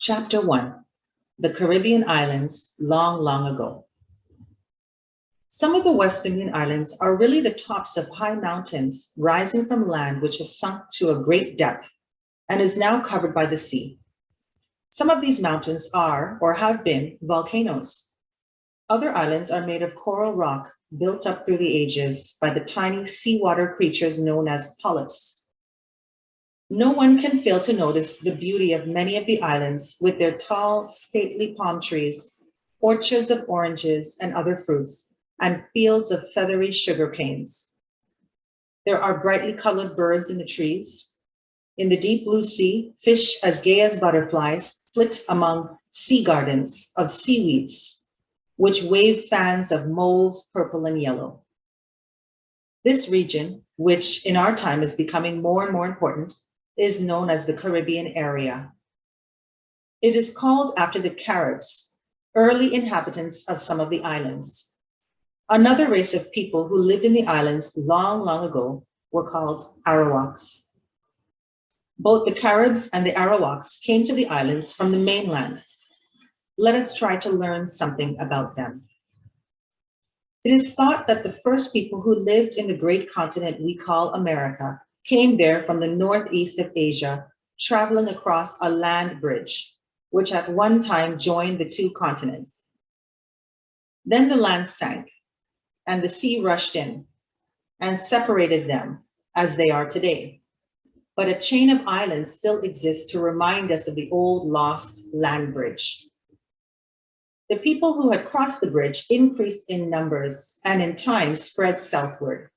Chapter 1: The Caribbean Islands Long, Long Ago. Some of the West Indian islands are really the tops of high mountains rising from land which has sunk to a great depth and is now covered by the sea. Some of these mountains are, or have been, volcanoes. Other islands are made of coral rock built up through the ages by the tiny seawater creatures known as polyps. No one can fail to notice the beauty of many of the islands with their tall, stately palm trees, orchards of oranges and other fruits, and fields of feathery sugar canes. There are brightly colored birds in the trees. In the deep blue sea, fish as gay as butterflies flit among sea gardens of seaweeds, which wave fans of mauve, purple, and yellow. This region, which in our time is becoming more and more important, is known as the Caribbean area. It is called after the Caribs, early inhabitants of some of the islands. Another race of people who lived in the islands long, long ago were called Arawaks. Both the Caribs and the Arawaks came to the islands from the mainland. Let us try to learn something about them. It is thought that the first people who lived in the great continent we call America came there from the northeast of Asia, traveling across a land bridge, which at one time joined the two continents. Then the land sank, and the sea rushed in and separated them as they are today. But a chain of islands still exists to remind us of the old lost land bridge. The people who had crossed the bridge increased in numbers and in time spread southward.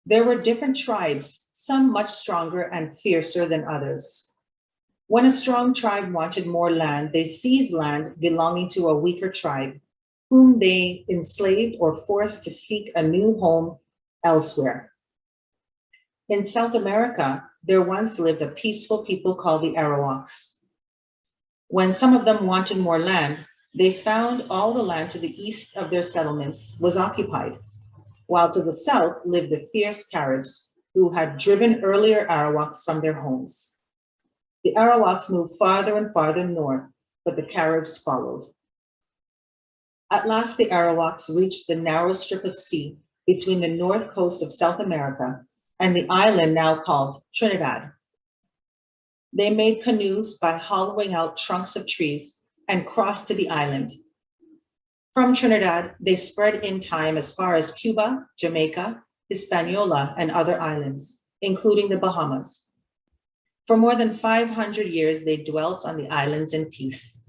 There were different tribes, some much stronger and fiercer than others. When a strong tribe wanted more land, they seized land belonging to a weaker tribe, whom they enslaved or forced to seek a new home elsewhere. In South America, there once lived a peaceful people called the Arawaks. When some of them wanted more land, they found all the land to the east of their settlements was occupied, while to the south lived the fierce Caribs, who had driven earlier Arawaks from their homes. The Arawaks moved farther and farther north, but the Caribs followed. At last, the Arawaks reached the narrow strip of sea between the north coast of South America and the island now called Trinidad. They made canoes by hollowing out trunks of trees and crossed to the island. From Trinidad, they spread in time as far as Cuba, Jamaica, Hispaniola, and other islands, including the Bahamas. For more than 500 years, they dwelt on the islands in peace.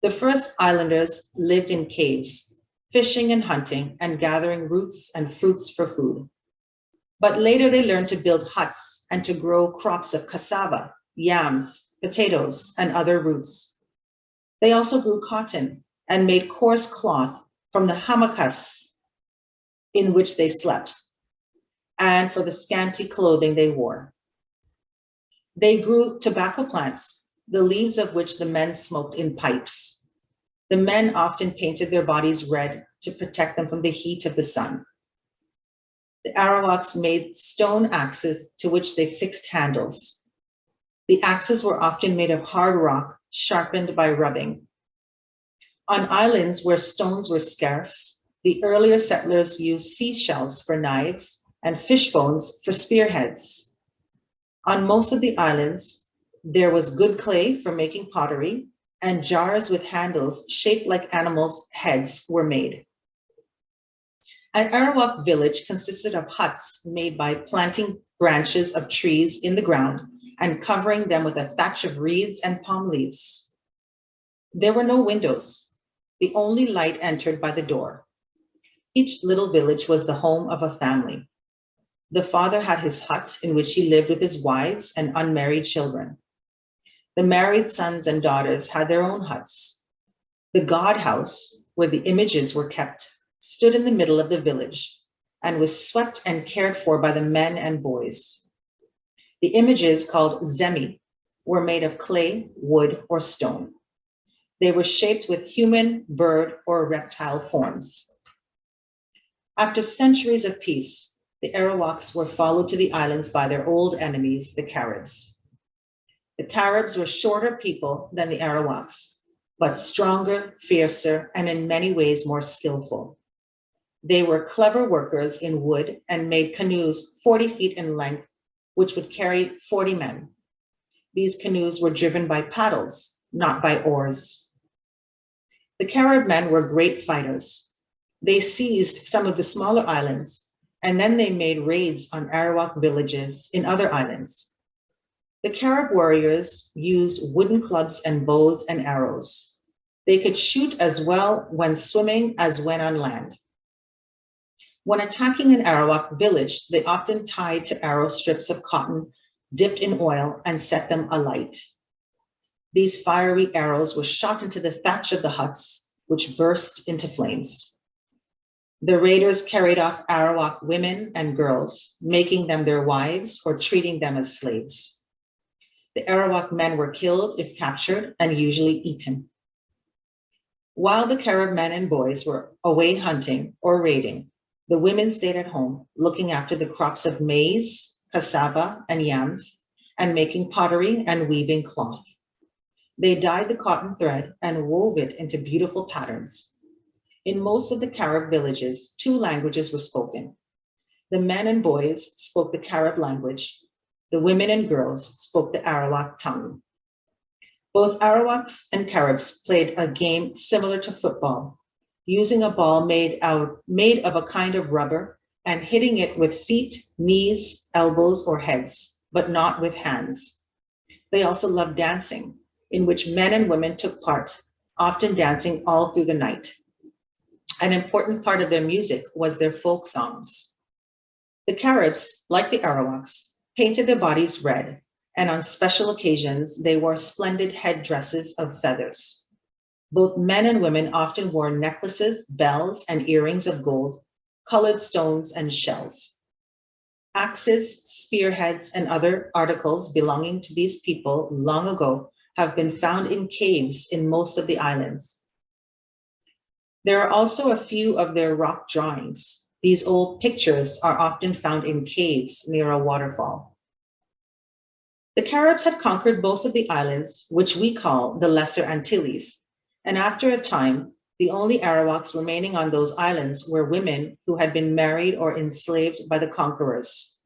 The first islanders lived in caves, fishing and hunting and gathering roots and fruits for food. But later they learned to build huts and to grow crops of cassava, yams, potatoes, and other roots. They also grew cotton and made coarse cloth from the hammocks in which they slept, and for the scanty clothing they wore. They grew tobacco plants, the leaves of which the men smoked in pipes. The men often painted their bodies red to protect them from the heat of the sun. The Arawaks made stone axes to which they fixed handles. The axes were often made of hard rock, sharpened by rubbing. On islands where stones were scarce, the earlier settlers used seashells for knives and fish bones for spearheads. On most of the islands, there was good clay for making pottery, and jars with handles shaped like animals' heads were made. An Arawak village consisted of huts made by planting branches of trees in the ground and covering them with a thatch of reeds and palm leaves. There were no windows. The only light entered by the door. Each little village was the home of a family. The father had his hut in which he lived with his wives and unmarried children. The married sons and daughters had their own huts. The god house, where the images were kept, stood in the middle of the village and was swept and cared for by the men and boys. The images, called zemi, were made of clay, wood, or stone. They were shaped with human, bird, or reptile forms. After centuries of peace, the Arawaks were followed to the islands by their old enemies, the Caribs. The Caribs were shorter people than the Arawaks, but stronger, fiercer, and in many ways more skillful. They were clever workers in wood and made canoes 40 feet in length, which would carry 40 men. These canoes were driven by paddles, not by oars. The Carib men were great fighters. They seized some of the smaller islands, and then they made raids on Arawak villages in other islands. The Carib warriors used wooden clubs and bows and arrows. They could shoot as well when swimming as when on land. When attacking an Arawak village, they often tied to arrow strips of cotton dipped in oil and set them alight. These fiery arrows were shot into the thatch of the huts, which burst into flames. The raiders carried off Arawak women and girls, making them their wives or treating them as slaves. The Arawak men were killed if captured and usually eaten. While the Carib men and boys were away hunting or raiding, the women stayed at home, looking after the crops of maize, cassava, and yams, and making pottery and weaving cloth. They dyed the cotton thread and wove it into beautiful patterns. In most of the Carib villages, 2 languages were spoken. The men and boys spoke the Carib language. The women and girls spoke the Arawak tongue. Both Arawaks and Caribs played a game similar to football, using a ball made of a kind of rubber and hitting it with feet, knees, elbows, or heads, but not with hands. They also loved dancing, in which men and women took part, often dancing all through the night. An important part of their music was their folk songs. The Caribs, like the Arawaks, painted their bodies red, and on special occasions, they wore splendid headdresses of feathers. Both men and women often wore necklaces, bells, and earrings of gold, colored stones, and shells. Axes, spearheads, and other articles belonging to these people long ago have been found in caves in most of the islands. There are also a few of their rock drawings. These old pictures are often found in caves near a waterfall. The Caribs had conquered most of the islands, which we call the Lesser Antilles, and after a time, the only Arawaks remaining on those islands were women who had been married or enslaved by the conquerors.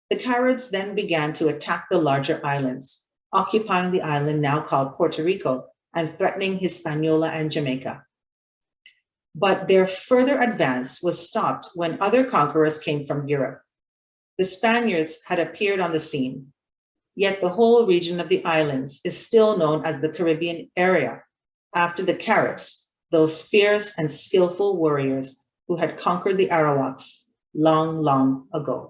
The Caribs then began to attack the larger islands, occupying the island now called Puerto Rico and threatening Hispaniola and Jamaica. But their further advance was stopped when other conquerors came from Europe. The Spaniards had appeared on the scene, yet the whole region of the islands is still known as the Caribbean area, after the Caribs, those fierce and skillful warriors who had conquered the Arawaks long, long ago.